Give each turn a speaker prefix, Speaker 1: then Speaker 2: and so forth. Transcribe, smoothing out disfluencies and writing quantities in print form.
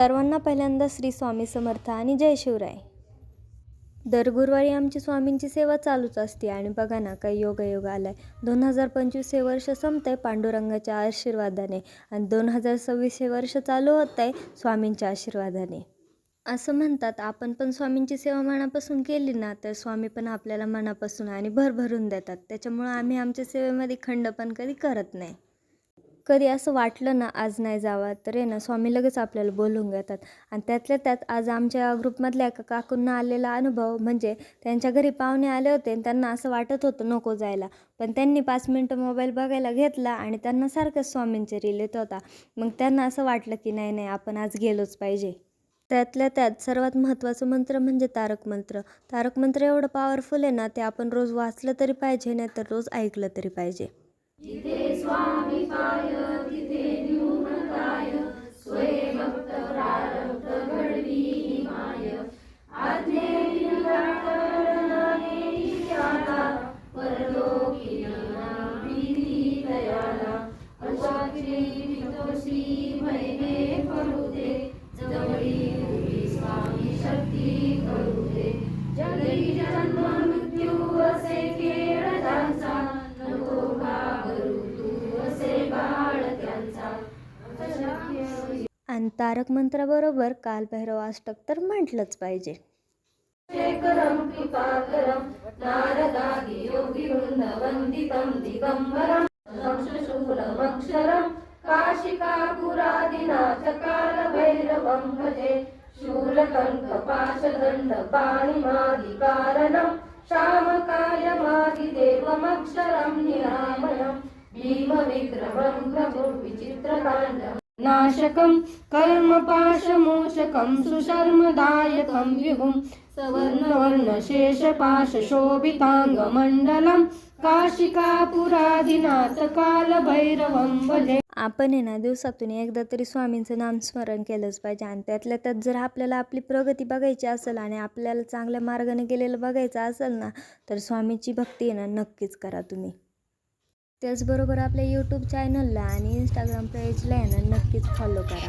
Speaker 1: सर्वांना पहिल्यांदा श्री स्वामी समर्थ आणि जय शिवराय. दर गुरुवारी आमची स्वामींची सेवा चालूच असते आणि बघा ना काही योगायोग आलाय. 2025 हे वर्ष संपतंय पांडुरंगाच्या आशीर्वादाने आणि 2026 हे वर्ष चालू होत आहे स्वामींच्या आशीर्वादाने. असं म्हणतात आपण पण स्वामींची सेवा मनापासून केली ना तर स्वामी पण आपल्याला मनापासून आणि भरभरून देतात. त्याच्यामुळं आम्ही आमच्या सेवेमध्ये खंड पण कधी करत नाही. कधी असं वाटलं ना आज नाही जावं तर आहे ना स्वामी लगेच आपल्याला बोलवून घेतात. आणि त्यातल्या त्यात आज आमच्या ग्रुपमधल्या एका काकूंना आलेला अनुभव म्हणजे त्यांच्या घरी पाहुणे आले होते आणि त्यांना असं वाटत होतं नको जायला, पण त्यांनी 5 मिनटं मोबाईल बघायला घेतला आणि त्यांना सारखंच स्वामींचे रील येत होता. मग त्यांना असं वाटलं की नाही नाही आपण आज गेलोच पाहिजे. त्यातल्या त्यात सर्वात महत्त्वाचं मंत्र म्हणजे तारक मंत्र. तारक मंत्र एवढं पॉवरफुल आहे ना ते आपण रोज वाचलं तरी पाहिजे नाही तर रोज ऐकलं तरी पाहिजे.
Speaker 2: जिथे स्वामी पाय तिथे न्यून काय, स्वये भक्त प्रारब्ध घडवी माय. आज्ञे परलोकी विधी दयाला, अशाची वितोषी महिने करू दे. जवळी उभी स्वामी शक्ती करू दे. जगी जन्म मृत्यू असे खेळ त्यांचा, नको घाबरू तू असे बाळ त्यांचा.
Speaker 1: आणि तारक मंत्राबरोबर कालभैरव अष्टक तर म्हटलंच पाहिजे.
Speaker 2: शेखरं कृपाकरं नारदादि योगी वृंद वंदितं दिगंबरं, शूलमक्षरं काशिकापुरादिनाथ कालभैरवं भजे. शूलकण्ठपाशदण्ड पाणिमादिकारणं, श्यामकायमादिदेवमक्षरं निरामयं. भीमविक्रमं प्रभुर्विचित्रताण्डवं नाशकं कर्मपाशमोचकं सुशर्मदायकं विभुं. सवर्णवर्णशेषपाशशोभिताङ्गमण्डलं, काशिकापुरादिनाथ कालभैरवं भजे.
Speaker 1: आपण आहे ना दिवसातून एकदा तरी स्वामींचं नामस्मरण केलंच पाहिजे. आणि त्यातल्या त्यात जर आपल्याला आपली प्रगती बघायची असेल आणि आपल्याला चांगल्या मार्गाने गेलेलं बघायचं असेल ना तर स्वामीची भक्ती आहे ना नक्कीच करा तुम्ही. त्याचबरोबर आपल्या यूट्यूब चॅनलला आणि इंस्टाग्राम पेजला आहे ना नक्कीच फॉलो करा.